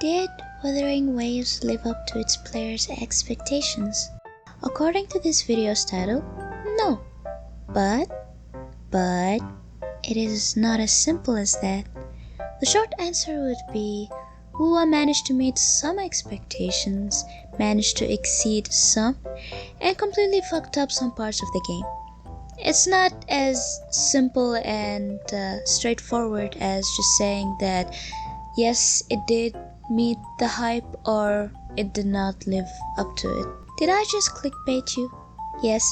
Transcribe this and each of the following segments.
Did Wuthering Waves live up to its players' expectations? According to this video's title, no. But it is not as simple as that. The short answer would be Wuwa managed to meet some expectations, managed to exceed some, and completely fucked up some parts of the game. It's not as simple and straightforward as just saying that yes, it did meet the hype or it did not live up to it. Did I just clickbait you? Yes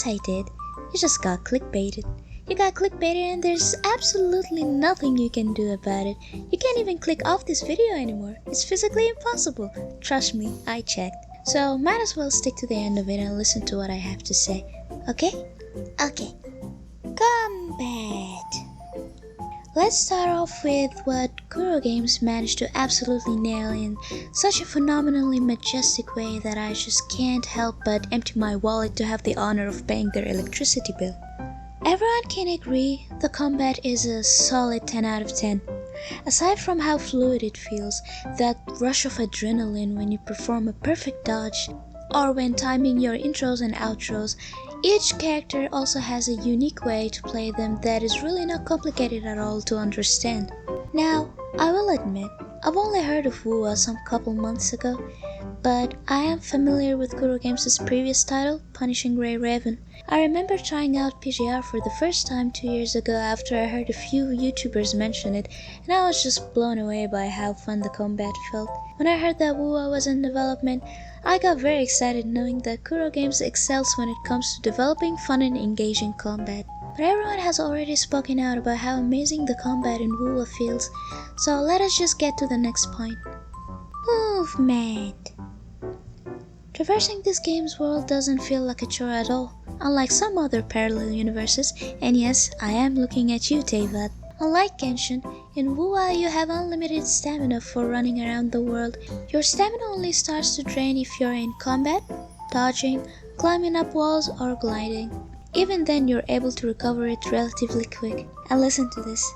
I did. You just got clickbaited. You got clickbaited and there's absolutely nothing you can do about it. You can't even click off this video anymore. It's physically impossible. Trust me, I checked. So might as well stick to the end of it and listen to what I have to say. Okay? Okay. Combat. Let's start off with what Kuro Games managed to absolutely nail in such a phenomenally majestic way that I just can't help but empty my wallet to have the honor of paying their electricity bill. Everyone can agree the combat is a solid 10 out of 10. Aside from how fluid it feels, that rush of adrenaline when you perform a perfect dodge, or when timing your intros and outros, each character also has a unique way to play them that is really not complicated at all to understand. Now, I will admit, I've only heard of Wuwa some couple months ago, but I am familiar with Kuro Games' previous title, Punishing Grey Raven. I remember trying out PGR for the first time 2 years ago after I heard a few YouTubers mention it, and I was just blown away by how fun the combat felt. When I heard that Wuwa was in development, I got very excited knowing that Kuro Games excels when it comes to developing fun and engaging combat. But everyone has already spoken out about how amazing the combat in Wuwa feels, so let us just get to the next point. Movement. Traversing this game's world doesn't feel like a chore at all, unlike some other parallel universes, and yes, I am looking at you, Teyvat. Unlike Genshin, in Wuwa you have unlimited stamina for running around the world. Your stamina only starts to drain if you're in combat, dodging, climbing up walls, or gliding. Even then you're able to recover it relatively quick. And listen to this.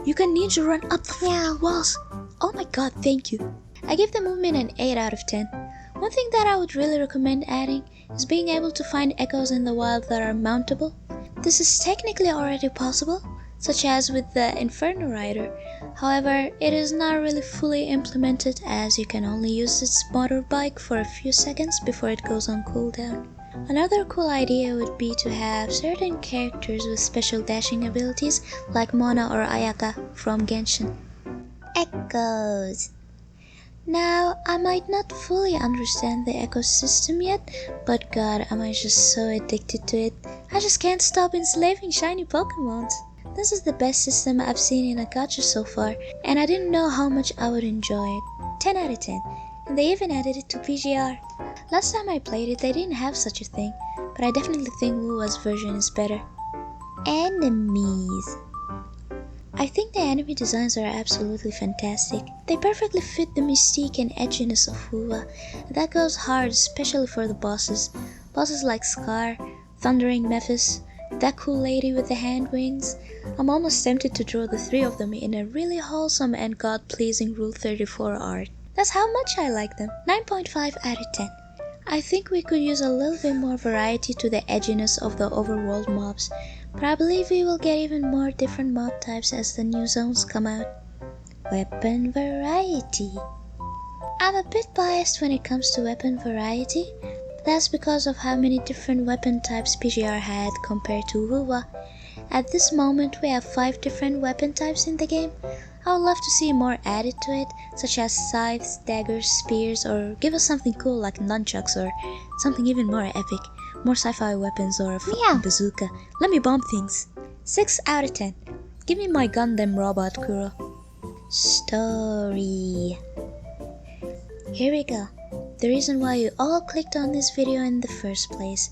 You can ninja run up the walls. Oh my god, thank you. I give the movement an 8 out of 10. One thing that I would really recommend adding is being able to find echoes in the wild that are mountable. This is technically already possible, such as with the Inferno Rider. However, it is not really fully implemented as you can only use its motorbike for a few seconds before it goes on cooldown. Another cool idea would be to have certain characters with special dashing abilities like Mona or Ayaka from Genshin. Echoes. Now, I might not fully understand the ecosystem yet, but god, am I just so addicted to it. I just can't stop enslaving shiny Pokemons. This is the best system I've seen in a gacha so far, and I didn't know how much I would enjoy it. 10 out of 10. And they even added it to PGR. Last time I played it, they didn't have such a thing, but I definitely think Wuwa's version is better. Enemies. I think the enemy designs are absolutely fantastic. They perfectly fit the mystique and edginess of Wuwa. That goes hard, especially for the bosses. Bosses like Scar, Thundering Mephis, that cool lady with the hand wings. I'm almost tempted to draw the three of them in a really wholesome and god-pleasing Rule 34 art. That's how much I like them. 9.5 out of 10. I think we could use a little bit more variety to the edginess of the overworld mobs, but I believe we will get even more different mob types as the new zones come out. Weapon variety. I'm a bit biased when it comes to weapon variety, but that's because of how many different weapon types PGR had compared to Wuwa. At this moment we have 5 different weapon types in the game. I would love to see more added to it, such as scythes, daggers, spears, or give us something cool like nunchucks or something even more epic. More sci-fi weapons or a bazooka. Let me bomb things. 6 out of 10. Give me my Gundam robot, Kuro. Story. Here we go. The reason why you all clicked on this video in the first place.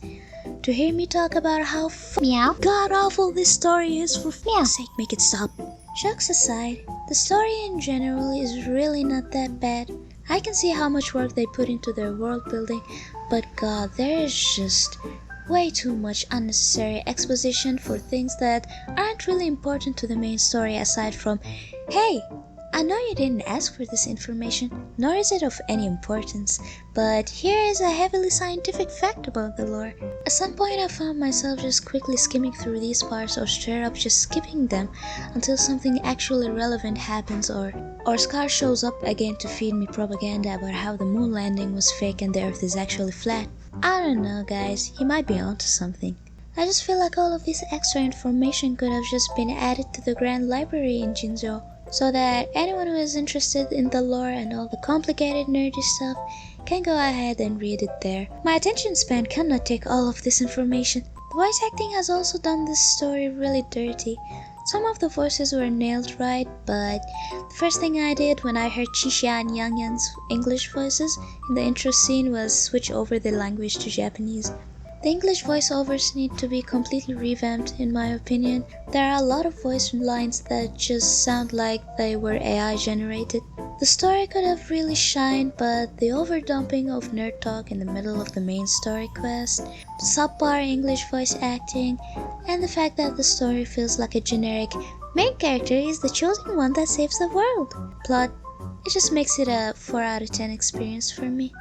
To hear me talk about how god-awful this story is. For f***'s sake, make it stop. Jokes aside, the story in general is really not that bad. I can see how much work they put into their world building, but god, there is just way too much unnecessary exposition for things that aren't really important to the main story aside from, hey, I know you didn't ask for this information, nor is it of any importance, but here is a heavily scientific fact about the lore. At some point I found myself just quickly skimming through these parts or straight up just skipping them until something actually relevant happens or Scar shows up again to feed me propaganda about how the moon landing was fake and the earth is actually flat. I don't know guys, he might be onto something. I just feel like all of this extra information could have just been added to the grand library in Jinzhou, so that anyone who is interested in the lore and all the complicated nerdy stuff can go ahead and read it there. My attention span cannot take all of this information. The voice acting has also done this story really dirty. Some of the voices were nailed right, but the first thing I did when I heard Qixia and Yang Yan's English voices in the intro scene was switch over the language to Japanese. The English voiceovers need to be completely revamped in my opinion. There are a lot of voice lines that just sound like they were AI generated. The story could have really shined, but the overdumping of nerd talk in the middle of the main story quest, subpar English voice acting, and the fact that the story feels like a generic main character is the chosen one that saves the world plot, it just makes it a 4 out of 10 experience for me.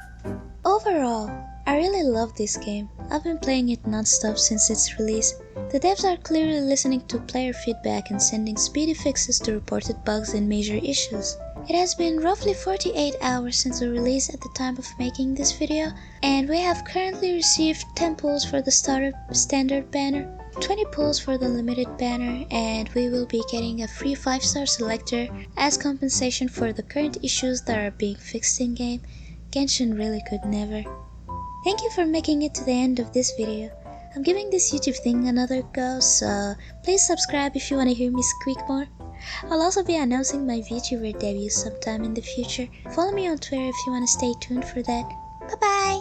Overall, I really love this game. I've been playing it non-stop since its release. The devs are clearly listening to player feedback and sending speedy fixes to reported bugs and major issues. It has been roughly 48 hours since the release at the time of making this video, and we have currently received 10 pulls for the standard banner, 20 pulls for the limited banner, and we will be getting a free 5-star selector as compensation for the current issues that are being fixed in game. Genshin really could never. Thank you for making it to the end of this video. I'm giving this YouTube thing another go, so please subscribe if you want to hear me squeak more. I'll also be announcing my VTuber debut sometime in the future. Follow me on Twitter if you want to stay tuned for that. Bye bye!